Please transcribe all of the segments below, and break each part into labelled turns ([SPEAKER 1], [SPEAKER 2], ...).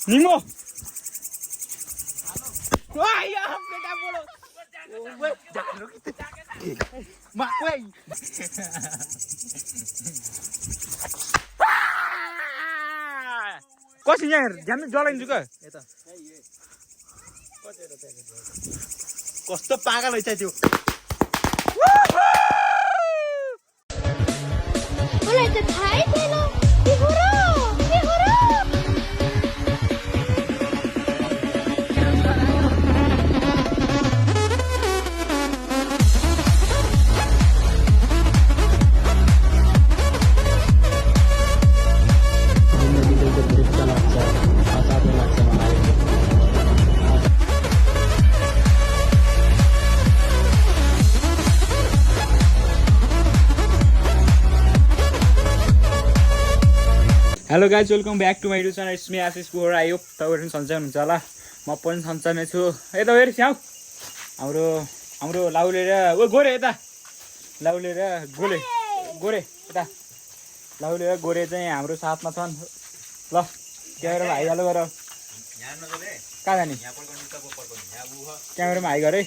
[SPEAKER 1] निमो वाया बेटा बोलो ओए जानो कि मा ओए कसरी यहाँ झ्याम जलाइन्छु क्या यता कस्तो पागल रहेछ त्यो
[SPEAKER 2] मलाई त थाहै थिएन के हो र
[SPEAKER 1] hello guys welcome back to my YouTube channel it's me Ashish Pokhara I hope तपाईँहरू पनि सन्चै हुनुहुन्छ होला म पनि सन्चै नै छु यता हेर स्याउ हाम्रो लाउले र ओ गोरे यता लाउले र गोरे यता लाउले र गोरे चाहिँ हाम्रो साथमा छन् ल क्यामेरामा हाई हालो गर कहाँ जाने क्यामेरामा हाई गर है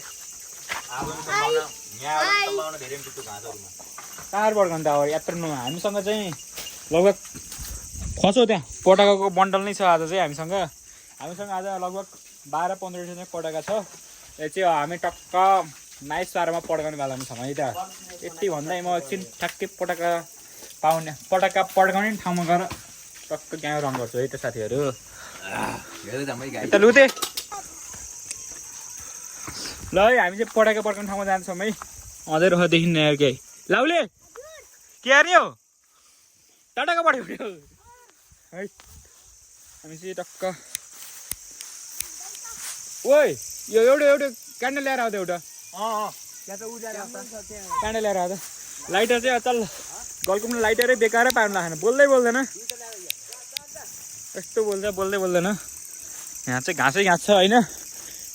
[SPEAKER 1] कहाँ पड्काउनु त अब यात्रा हामीसँग चाहिँ लगभग खसो त्यहाँ पटाकाको बन्डल नै छ आज चाहिँ हामीसँग आज लगभग 12-15 चाहिँ पटाका छ यो चाहिँ हामी टक्क नाइस पारामा पड्काउने बेलामा छौँ है त यति भन्दै म एकछिन ठ्याक्कै पटाका पड्काउने ठाउँमा गएर टक्क क्यामेरा रन गर्छु है त साथीहरू यता लुते ल है हामी चाहिँ पटाका पड्काउने ठाउँमा जान्छौँ है अझै रह देखिन्न यार के लाउले के हार्ने हो टाटाका पठाइपुग्यो है हामी चाहिँ टक्क ओइ यो एउटा क्यान्डल ल्याएर आउँदा एउटा क्यान्डल ल्याएर आउँदा लाइटर चाहिँ चल गल्कुमले लाइटरै बेकारै पार्नु लाग्दैन बोल्दैन यस्तो बोल्दै बोल्दैन यहाँ चाहिँ घाँसै घाँस छ होइन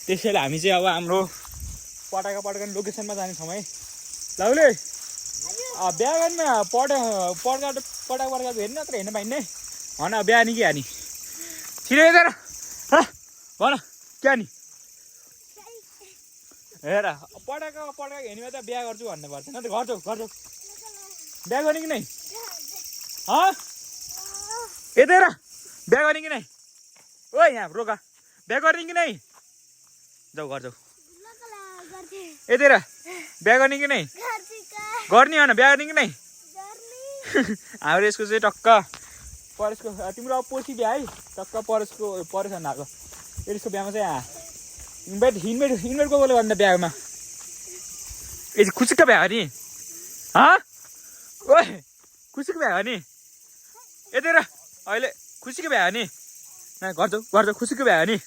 [SPEAKER 1] त्यसैले हामी चाहिँ अब हाम्रो पटाका पड्काउने लोकेसनमा जानेछौँ है लाउले बिहानमा पटाका हेर्नु मात्र हेर्नु पाइने भन बिहा नि के हानी छिटो हेर भन क्या नि हेर पटाका हेर्ने त बिहा गर्छु भन्नु पर्छ न त गर्छौ बिहा गर्ने कि नै यता हेर बिहा गर्ने कि नै ओ यहाँ रोका बिहा गर्ने कि नै जाऊ गर्छौ यता हेर बिहा गर्ने कि नै गर्ने हो न बिहा गर्ने कि नै हाम्रो यसको चाहिँ टक्क परेशको तिम्रो अब पछि बिहा है टक्क परेश आएको यसको बिहामा चाहिँ इन्भाइट को बोले भन्दा बिहामा ए खुसीको बिहा हो नि ओए खुसीको बिहा हो नि यतिर अहिले खुसीको बिहा हो नि गर्छौ खुसीको बिहा हो नि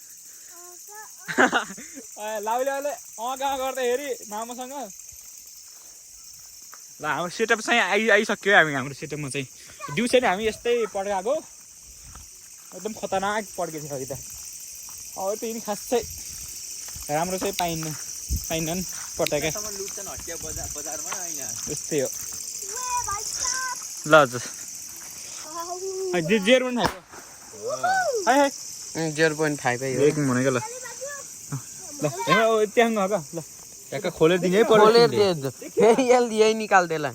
[SPEAKER 1] लाउले अहिले कहाँ गर्दाखेरि मामासँग ल हाम्रो सेटअप चाहिँ आइसक्यो हामी हाम्रो सेटअपमा चाहिँ दिउँसो नि हामी यस्तै पड्काएको एकदम खतरनाक पड्केको थियो अघि त अब त्यो नि खास चाहिँ राम्रो चाहिँ पाइन्न पटाका यस्तै हो ल हजुर
[SPEAKER 3] 0.5
[SPEAKER 1] एक भनेको ल त्यहाँ गएको ल ट्याक्क खोलेर दिने है
[SPEAKER 3] खोलेर फेरि यही निकाल देला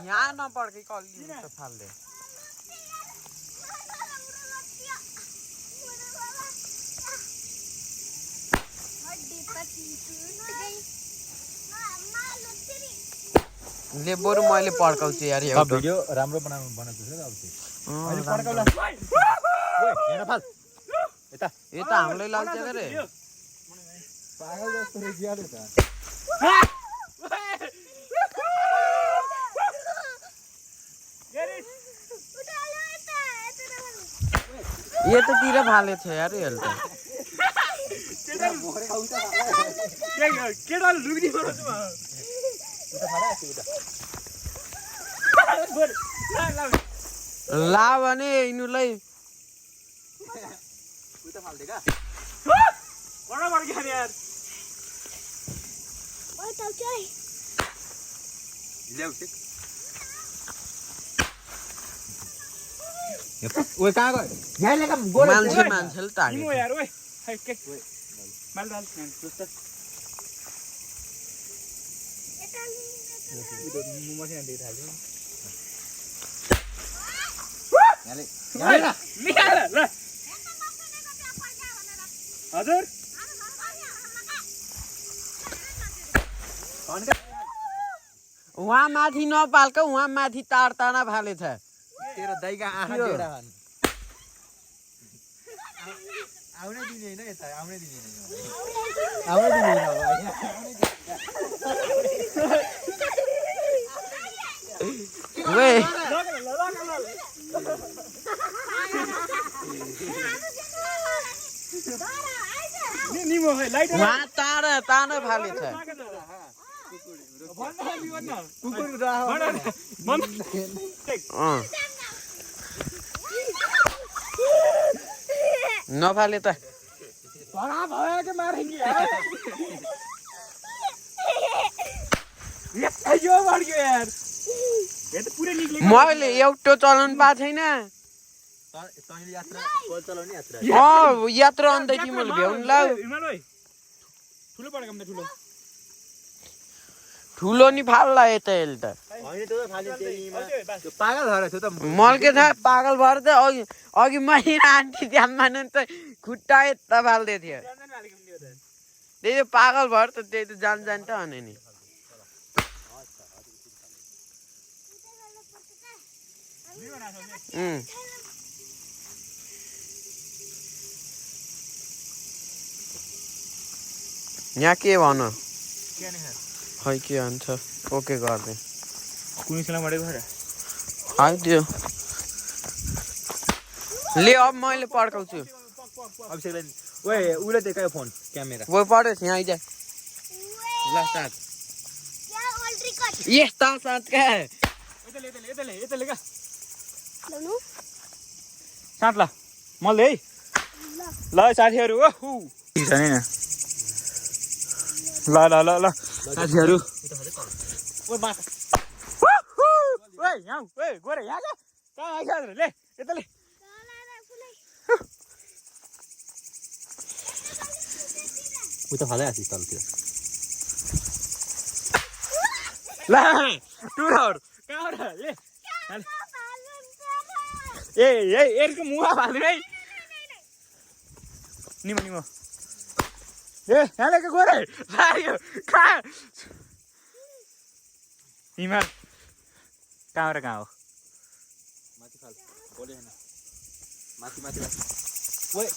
[SPEAKER 3] यहाँ नपड्के कल्ली फाल्दे ले बरु मैले पड्काउँछु यार
[SPEAKER 1] एउटा भिडियो राम्रो बनाएको छ अब अहिले पड्काउला ओए हेर फाल यता
[SPEAKER 3] हामीलाई लाग्छ के रे
[SPEAKER 1] पागल जस्तो रे ज्यादा त
[SPEAKER 3] यतातिर फाले छ यार हेल त
[SPEAKER 1] केटाले लुग्ने गर्छु
[SPEAKER 3] ला भने यिनुलाई
[SPEAKER 2] ओए त चाहिँ
[SPEAKER 1] ल्याउ टिक ओए कहाँ गयो यहाँ लेका गोरे
[SPEAKER 3] मान्छेले तागे
[SPEAKER 1] निमो यार ओए हाइ के माल दाल जस्तो मसिना दिइ थाल्यो निकाल ल हजुर
[SPEAKER 3] वहाँ माथि नपाल्क वहाँ माथि तार ताना फाले छ
[SPEAKER 1] तेरो दाइका आँखा डेरा भन् आउनै दिने हैन यता आउनै दिने हैन आउनै दिने हैन
[SPEAKER 3] वे
[SPEAKER 1] निमो है लाइट
[SPEAKER 3] वहाँ तार ताना फाले छ
[SPEAKER 1] कुकुर मन
[SPEAKER 3] नफाले त
[SPEAKER 1] भगा भयो के मारेंगे यार ये यो मर गयो यार ये त पुरै निक्ले
[SPEAKER 3] मैले एउटा चलाउनु पाएको छैन
[SPEAKER 1] तैले यात्रा कोल चलाउने यात्रा
[SPEAKER 3] यात्रा अन्त तिमीले भ्याउनु लाउ
[SPEAKER 1] हिमाल ओइ ठुलो पड्का म ठुलो
[SPEAKER 3] ठुलो नि फाल्ला यता अहिले त
[SPEAKER 1] हैन त्यो त फाल्यो त्यहीमा त्यो पागल भएर थियो त
[SPEAKER 3] मल्के थाहा पागल भएर त अघि मैले आन्टी ध्यान मान्नु त खुट्टा यता फाल्दै थियो त्यही त पागल भएर त त्यही त जान त भने नि यहाँ के भन खै के भन्छ ओके गर्दै
[SPEAKER 1] कुनै सेला मरेको भएर
[SPEAKER 3] आइदियो ले अब मैले पड्काउँछु
[SPEAKER 1] अभिषेकलाई ओए उले देखायो फोन क्यामेरा
[SPEAKER 3] वो पढेछ यहाँ आइजा ल साथ
[SPEAKER 2] या ओल्ट्री कट
[SPEAKER 3] यस्ता साथ का
[SPEAKER 1] यता ले का
[SPEAKER 2] लनु
[SPEAKER 1] साथ ल मल है ल साथीहरु ओहु ठीक छ नि ल ल ल ल साथीहरु ओए बा ओए यहाँ ओए गोरे यहाँ जा कहाँ आइछ ले यता ले उता फाले आसी तलतिर ला टुराउर कहाँबाट ले ए एरको मुहा फाल्नु है निमो निमो ए यहाँ लेको गोरे लाग्यो कहाँ हिमाल कहाँबाट कहाँ हो माथि फाल बोले हैन माथि माथि ओए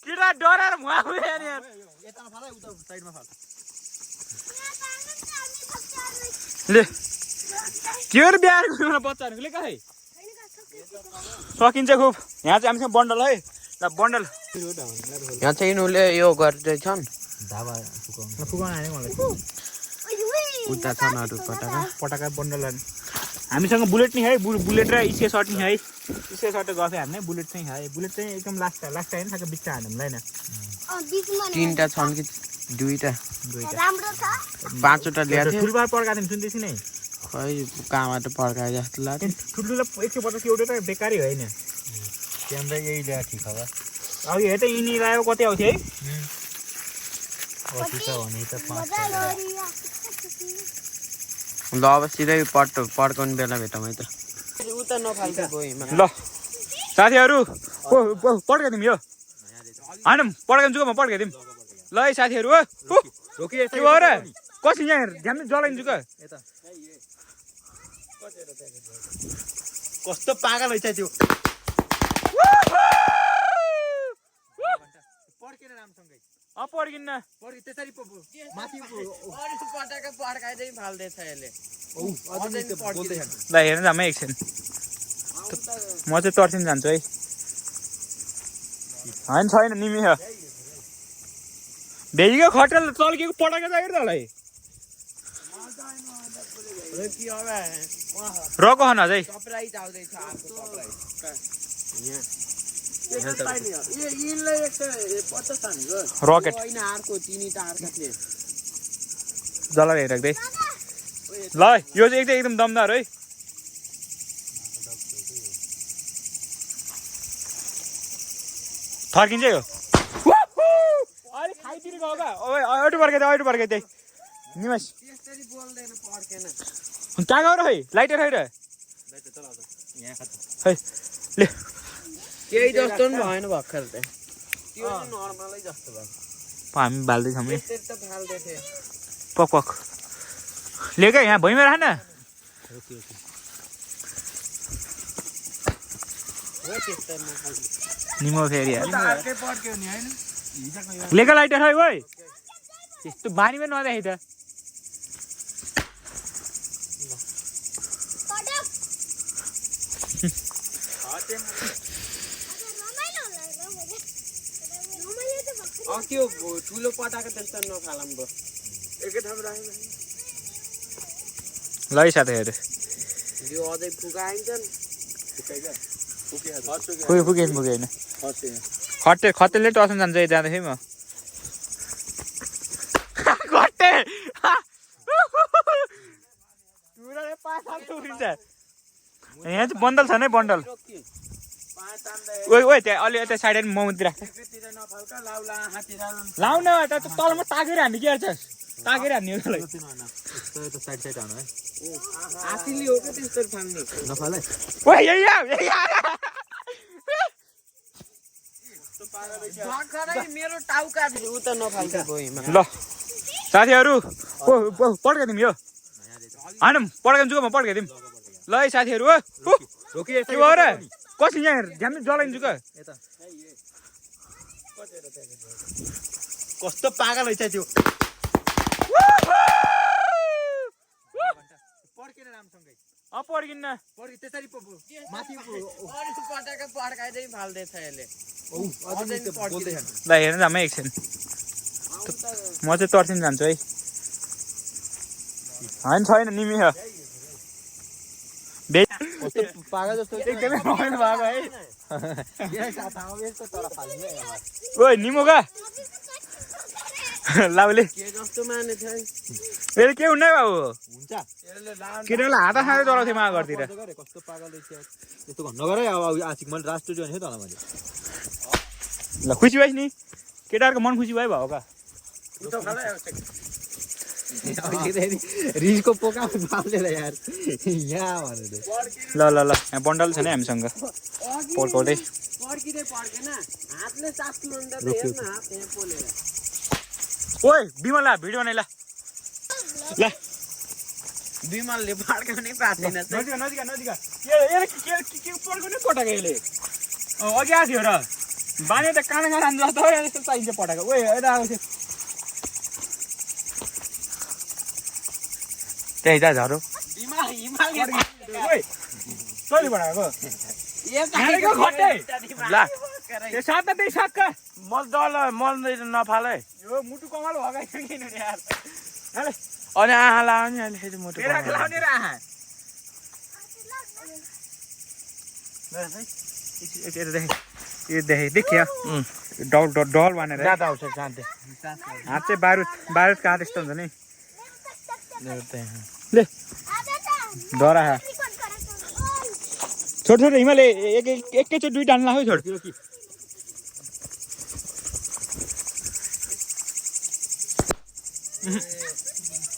[SPEAKER 1] किरा डराएर मुहा उयो नि यार यतामा फाल उता साइडमा फाल ले क्योर बिहार गर्नु बच्चाहरुले कहाँ सकिन्छ खुब यहाँ चाहिँ हामीसँग बन्डल है ल बन्डल
[SPEAKER 3] यहाँ चाहिँ यिनीहरूले यो गर्दैछन्
[SPEAKER 1] धावा फुकाउन आयो मलाई
[SPEAKER 3] उता छन् अरू पटाका
[SPEAKER 1] पटाका बन्डल हामीसँग बुलेट नि है बुलेट र इसे सर्ट नि है इसे सर्ट गफे हान्ने बुलेट चाहिँ है बुलेट चाहिँ एकदम लास्ट हैन ठ्याक्क बिच हान्नु हैन
[SPEAKER 3] तीनटा छन् कि दुईटा
[SPEAKER 2] राम्रो छ
[SPEAKER 3] पाँचवटा ल्याएको थियो
[SPEAKER 1] ठुलबार पड्का दिनु सुन्दैछ नि
[SPEAKER 3] खै कहाँबाट पड्काए जस्तो लाग्यो
[SPEAKER 1] ठुल्ठुलो 150 एउटा त बेकारी होइन क्यामेरा यही ल्या ठिक हो अघि हेर त यिनी लायो कति आउँथ्यो है कति त भने त 5
[SPEAKER 3] ल अब सिधै पड्काउने बेला भेटौँ है त उता नफाल्का गयो
[SPEAKER 1] ल साथीहरु पड्काइदिउँ यो हैन पड्काइदिन्छु म पड्काइदिउँ ल है साथीहरु रोकिए के हो र कसरी यहाँ ध्यान जलाइदिन्छु का कस्तो पागल हैछ त्यो पड्केन रामसँगै पड्किन्न पड्कि त्यसरी माथि
[SPEAKER 3] पटाका पड्काइदै फाल्दैछ यसले
[SPEAKER 1] ल हेर्न जाम एकछिन म चाहिँ तर्सिन जान्छु है हैन छैन निमी हो भेगीको खटेल चल्केको पटाका चाहियो तलाई रको हन अझै
[SPEAKER 3] सरप्राइज आउँदैछ अर्को सरप्राइज
[SPEAKER 1] रकेट जलाएर राख्दै ल यो चाहिँ एकदम दमदार है थर्किन्छ यो अलिक खाइतिर गयो का अटो पर्के निमास कहाँ गयो र है लाइटर खै र है ले
[SPEAKER 3] केही जस्तो पनि भएन भर्खर त त्यो नर्मलै जस्तो भयो
[SPEAKER 1] हामी बाल्दैछौँ है
[SPEAKER 3] त्यसरी त फाल्दै थियो
[SPEAKER 1] पक ले क्या यहाँ भुइँमा राख न निमो फेरि लेका लाइटर है ओइ त्यस्तो बानीमा नदेखि त
[SPEAKER 3] त्यो ठुलो पटाको त्यस्तो नफालम भयो एकै ठाउँ राख्यो
[SPEAKER 1] ल है साथीहरू
[SPEAKER 3] यो अझै फुकाइन्छन्
[SPEAKER 1] पुगेन खट्टेले टसन जान्छ जाँदाखेरि म खट्टे यहाँ चाहिँ बन्डल छ नै बन्डल ओइ त्यहाँ अलि यता साइड मतिर लाउ न तलमा ताकेर हान्ने के गर्छस् ताकेर हान्ने
[SPEAKER 3] हात्तीले हो क्या त्यस्तो फाल्ने
[SPEAKER 1] नफाले ओइ यही
[SPEAKER 3] मेरो टाउका उता नफाल्छ
[SPEAKER 1] ल साथीहरू पड्काइदिउँ यो होइन पड्काइदिन्छु म पड्काइदिउँ ल है साथीहरू के भयो र कसरी यहाँ झ्याम जलाइदिन्छु क्या
[SPEAKER 4] कस्तो पागल रहेछ त्यो पड्केन राम्रोसँगै
[SPEAKER 1] पड्किन्न
[SPEAKER 4] पड्के त्यसरी माथि
[SPEAKER 3] पटाका पड्काइदै फाल्दैछ यसले
[SPEAKER 1] ल हेर्नु जाम है एकछिन म चाहिँ तर्सिन जान्छु है होइन छैन निमी हो
[SPEAKER 4] कस्तो पागल जस्तो
[SPEAKER 1] एकदमै रमाइलो भएको है
[SPEAKER 4] तर फाल्ने
[SPEAKER 1] ओइ निमुगा लाउले
[SPEAKER 3] के जस्तो माने थियो
[SPEAKER 1] फेरि के हुन्न बाबु
[SPEAKER 4] हुन्छ
[SPEAKER 1] केटालाई हात खाएर चलाउँथेँ मा घरतिर
[SPEAKER 4] कस्तो पागल रहेछ यस्तो भन्नु नगर है अब आशिक मैले राष्ट्र जोइन तल मैले
[SPEAKER 1] ल खुसी भइस् नि केटाहरूको मन खुसी भयो का
[SPEAKER 4] रिजको पोका फाल्दैन यार यहाँ भनेर
[SPEAKER 1] ल यहाँ बन्डल छ नि हामीसँग पड्काउँदै
[SPEAKER 3] पड्किँदै पड्केन हातले चास्नु अन्त हेर्न हात यहाँ पोलेर
[SPEAKER 1] ओइ बिमला भिडियो बनाइ ल
[SPEAKER 3] विमलले पड्काउनै पाएको छैन
[SPEAKER 1] नजिका के पड्काउनै पटाएको यसले अघि आएको थियो र बानी त काँडा जस्तो यस्तो चाहिन्छ पटाएको ओइ यता आएको थियो त्यही त झरो कहिले पठाएको त्यो साथ त्यही साथका
[SPEAKER 3] मल डल मल नफाल है
[SPEAKER 1] यो मुटु कमाल भगाइसक्यो किन यार
[SPEAKER 3] अनि आहा लाउने अहिले फेरि मुटु
[SPEAKER 1] लाउने र आहा देखियो डल भनेर
[SPEAKER 3] ज्यादा आउँछ जान्थे
[SPEAKER 1] हात चाहिँ बारुद कहाँ त्यस्तो हुन्छ नि ले डरा छोड हिमालय एकैचोटि दुईटा हाल्नु लाग्यो छोड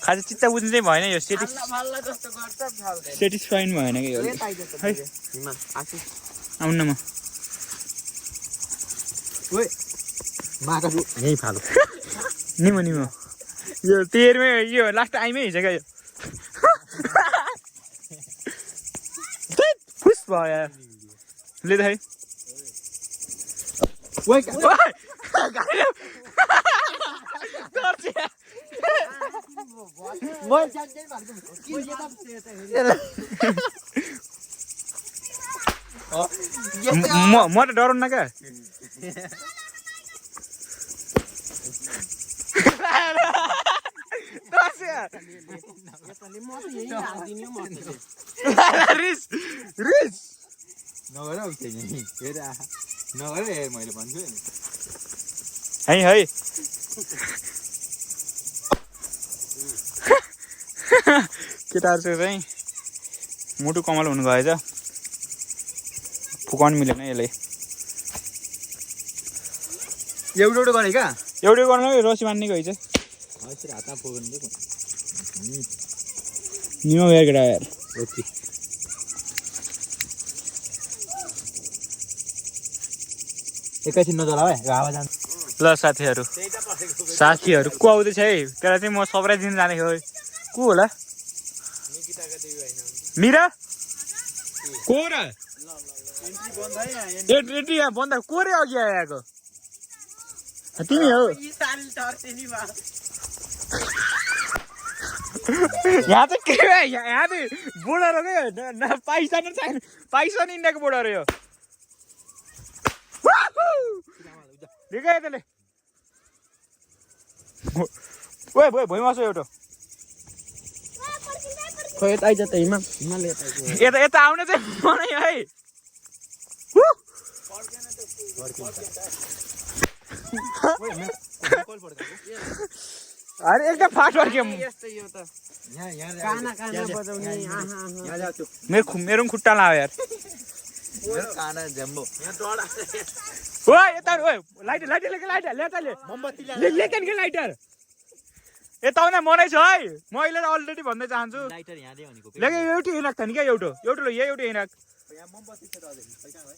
[SPEAKER 1] खाजा चित्त बुझ्नु चाहिँ भएन यो सेटिस्फाइङ भएन कि है आउनु न म
[SPEAKER 4] यहीँ फालो
[SPEAKER 1] निमो यो तेरमै यो लास्ट आइमै हिजो क्या यो खुस भयो यार ले त है म त डराउन्न क्या
[SPEAKER 4] नगर नगरे मैले भन्छु नि
[SPEAKER 1] है केटाहरू चाहिँ मुटु कमल हुनु गएछ फुकाउनु मिलेन यसले
[SPEAKER 4] एउटा गर्ने क्या
[SPEAKER 1] एउटै गर्नु रसी बान्ने गएछ
[SPEAKER 4] यसरी हातमा फोक्नु
[SPEAKER 1] निमा यार केटा यार
[SPEAKER 4] ओके एकैछिन नजला है हावा जान्छ
[SPEAKER 1] ल साथीहरू को आउँदैछ है त्यसलाई चाहिँ म सरप्राइज दिन जाने हो को होला मिरा को र एन्ट्री यहाँ बन्द को रे अघि आएको तिमी हो यहाँ चाहिँ के यहाँ चाहिँ बोर्डर हो क्या पैसा नै छैन पैसा नि इन्डियाको बोर्डर हो यो देखायो त्यसले ओए भोइ भोइमासो एउटा
[SPEAKER 3] खोइ यता आइज त हिमालले
[SPEAKER 1] यता यता आउने चाहिँ मनै है अरे एकदम फास्ट वर्क्यो मेरो खुट्टा लाग्यो यार ओए यता ओए लाइटर लाइटर यता आउने मनै छ है म अहिले अलरेडी भन्दै चाहन्छु
[SPEAKER 4] लाइटर यहाँ दियो भनेको
[SPEAKER 1] लेके एउटै हिँड राख्छ नि क्या एउटा ल एउटै हिँड राख
[SPEAKER 4] यहाँ मोमबत्ती छ त अझै खै कहाँ भयो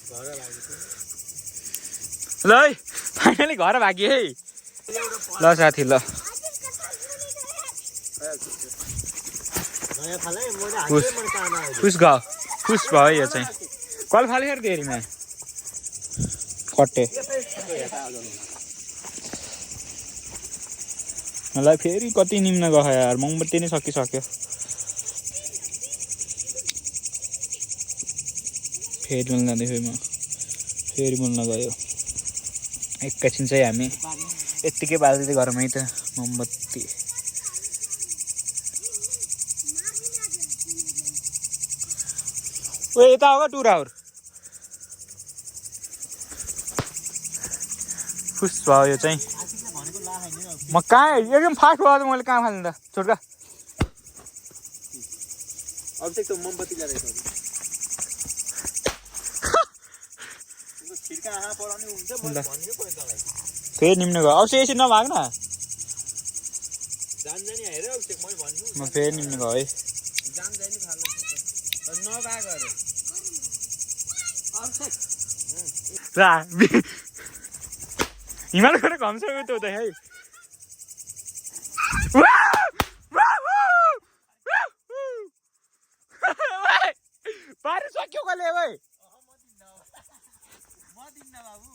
[SPEAKER 4] घर लाग्यो
[SPEAKER 1] ल है फाइनली घर भाग्यो है ल साथी ल
[SPEAKER 4] नयाँ फाले मैले हाल्दै मैले कामा
[SPEAKER 1] खुस भयो यो चाहिँ कल फाले यार देरीमा कट्टे मलाई फेरि कति निम्न गयो यार मोमबत्ती नै सकिसक्यो फेरि बोल्न जाँदै म फेरि बोल्न गयो एकैछिन चाहिँ हामी यत्तिकै बाल्दै घरमै त मोमबत्ती ओ यता हो टुराउर खुस भयो यो चाहिँ म कहाँ एकदम फास्ट भयो त मैले कहाँ फाल्नु त छोटका
[SPEAKER 4] अब चाहिँ त्यो मोमबत्ती ल्याएर छिर्का आहा पराउने हुन्छ मैले भन्यो पो तँलाई
[SPEAKER 1] फेरि निम्न गयो अब यसरी नभाग न
[SPEAKER 4] जान जानी हेर अब चाहिँ मैले भन्नु
[SPEAKER 1] म फेरि निम्न गयो है
[SPEAKER 3] जान जानी फाल्नु नबाग अरे
[SPEAKER 1] हिमालबाट घम्छ त है पारी सक्यो कसले भाइ
[SPEAKER 4] म दिन्न बाबु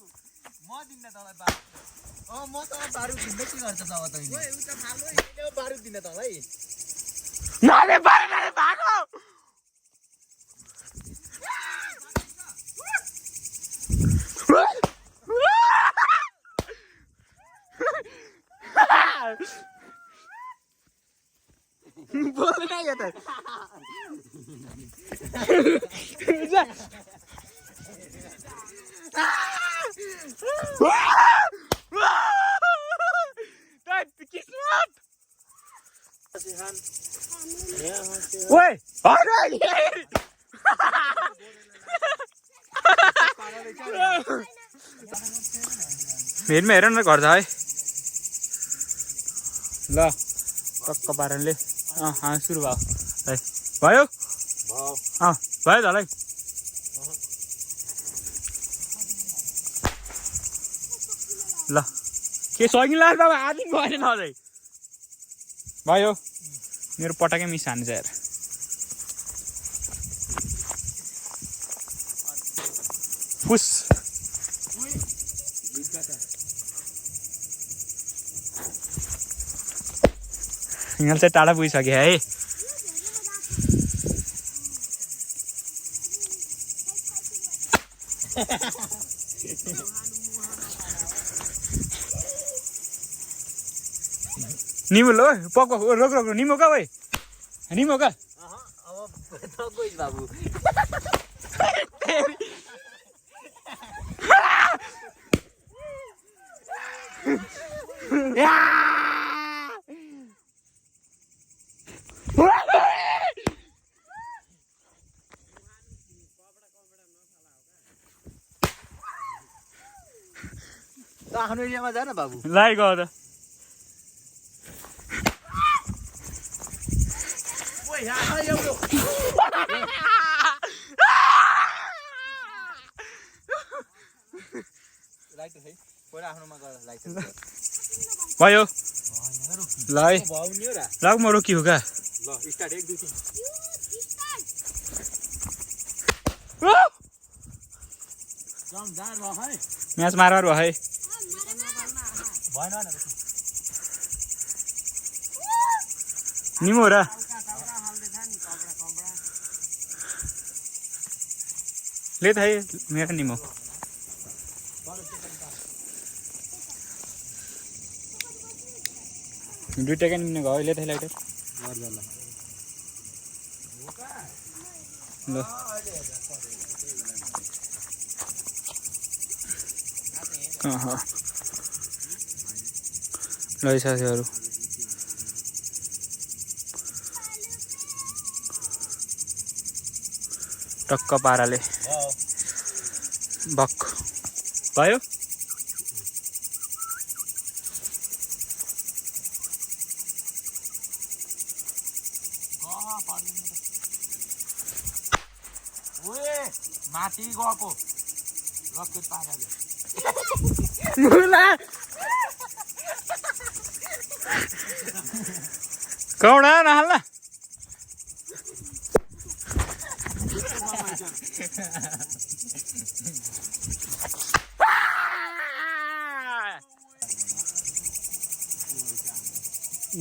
[SPEAKER 4] म दिन्न तँलाई बारु म तँलाई बारु दिन्न के गर्छ तब तैँले ओए उता फालो है बारु दिन्न तँलाई
[SPEAKER 1] नाले बारे नाले भागो बोल्दैन यो त किस्मत ओए भेटमा हेर न घर छ है ल टक्क पाराले सुरु भयो है भयो भयो त है ल के सकिन लाग्छ बाबा आदि भएन अझै भयो मेरो पटाकै मिस हान्छ यार फुस हिँड चाहिँ टाढा पुगिसक्यो है निमो लो पक रोक रोक निमो का भाइ निमो का
[SPEAKER 4] अब त गइस बाबु त आफ्नो एरियामा जा न बाबु
[SPEAKER 1] लाइ गयो त
[SPEAKER 4] ओइ यहाँ एउटा लाइट है पहिला आफ्नोमा गएर लाइट
[SPEAKER 1] भयो ल है
[SPEAKER 4] भाउ नि हो र
[SPEAKER 1] ल म रोकी हो का
[SPEAKER 4] ल स्टार्ट 1 2 3 जामदार भयो है
[SPEAKER 1] म्याच मार भयो है
[SPEAKER 4] भएन न
[SPEAKER 1] निमो र ले त है मेरो निमो दुईटा क्या निम्न गयो ले त लाइटर ल ल साथीहरू टक्क पाराले बक भयो
[SPEAKER 4] माथि गएको रकेट पाराले
[SPEAKER 1] कौडा नहाल्न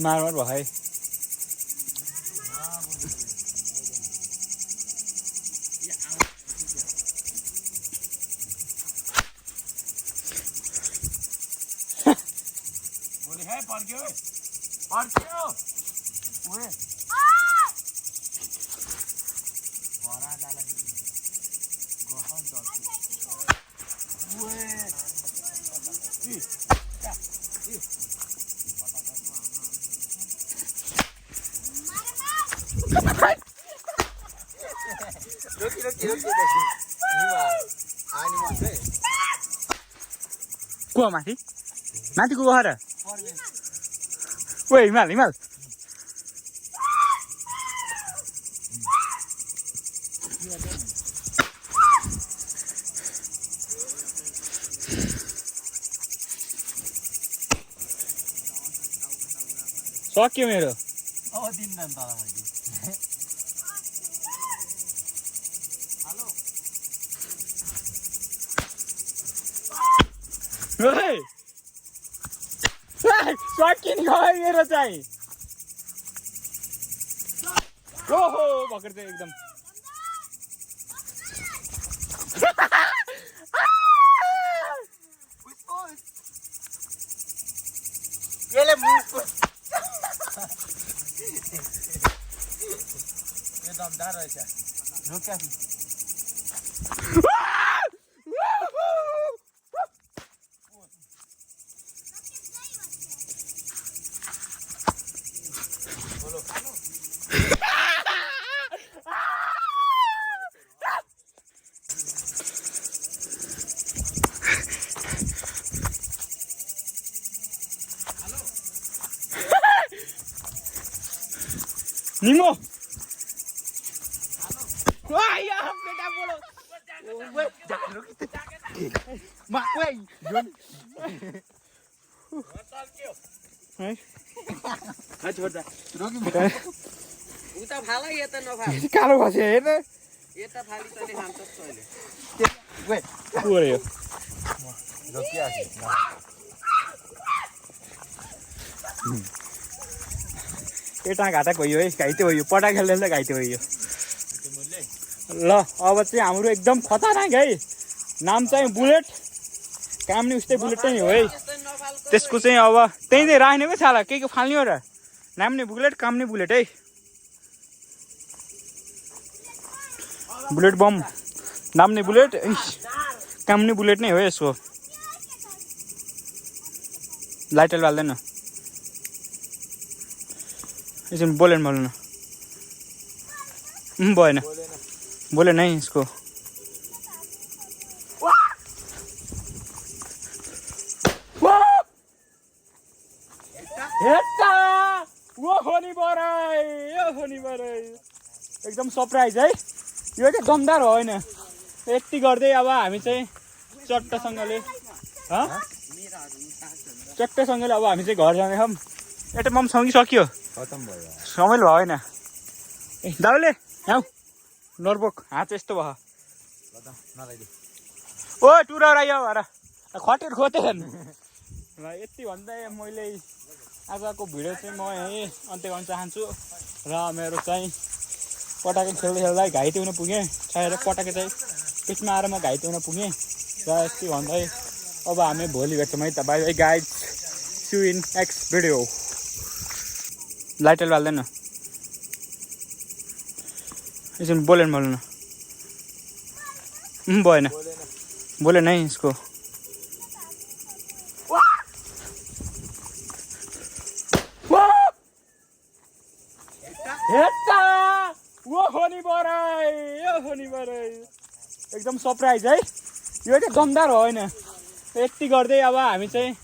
[SPEAKER 1] मारमार भयो है
[SPEAKER 4] पर्क्यो ओए भरा जाला गहन दर्छ ओए
[SPEAKER 1] को माथि माथिको गएर ओए हिमाल हिमाल सक्यो मेरो
[SPEAKER 4] अब दिन न तल मैले
[SPEAKER 1] ओए सक्यो नि गयो मेरो चाहिँ ओहो भर्खर चाहिँ एकदम
[SPEAKER 4] यसले मुखको यो दमदार रहेछ रोक्या
[SPEAKER 1] निमो या बेटा बोलो
[SPEAKER 4] मा ओए जोन
[SPEAKER 1] है
[SPEAKER 4] हात छोड्दा रोकी
[SPEAKER 3] उता फाला यता नफाल
[SPEAKER 1] कालो भस्यो हेर्न
[SPEAKER 3] यता फाली तले खान्छ तैले
[SPEAKER 4] ओए
[SPEAKER 1] को रे यो
[SPEAKER 4] रोकिया
[SPEAKER 1] केटा घाटा गयो है घाइते भयो पटा खेल्दै त घाइते भयो ल अब चाहिँ हाम्रो एकदम खतरनाक है नाम चाहिँ बुलेट काम नि उस्तै बुलेट नै हो है त्यसको चाहिँ अब त्यही नै राख्ने पो छ के फाल्ने हो र नाम नि बुलेट काम नि बुलेट है बुलेट बम नाम नि बुलेट काम नि बुलेट नै हो यसको लाइटल बाल्दैन इसमें बोले न बोलना भएन बोले नहीं इसको एकदम सरप्राइज है यो चाहिँ दमदार हो होइन यति गर्दै अब हामी चाहिँ चट्टसँगले चट्टसँगले अब हामी चाहिँ घर जानेछौँ एटम बम सकिसक्यो
[SPEAKER 4] खतम भयो
[SPEAKER 1] रमाइलो भयो होइन ए दाउले आऊ नोटबुक हात यस्तो भयो ओ टुरा आयो भएर खटेर खोतेन ल यति भन्दै मैले आजको भिडियो चाहिँ म यहीँ अन्त्य गर्न चाहन्छु र मेरो चाहिँ पटाके खेल्दै खेल्दै घाइते हुन पुगेँ सायद पटाके चाहिँ पेटमा आएर म घाइते हुन पुगेँ र यति भन्दै अब हामी भोलि भेट्छौँ है त bye bye guys see you in next video लाइटल बाल्दैन यसो बोलेन भएन बोलेन है इसको एकदम सरप्राइज है यो चाहिँ दमदार हो होइन यति गर्दै अब हामी चाहिँ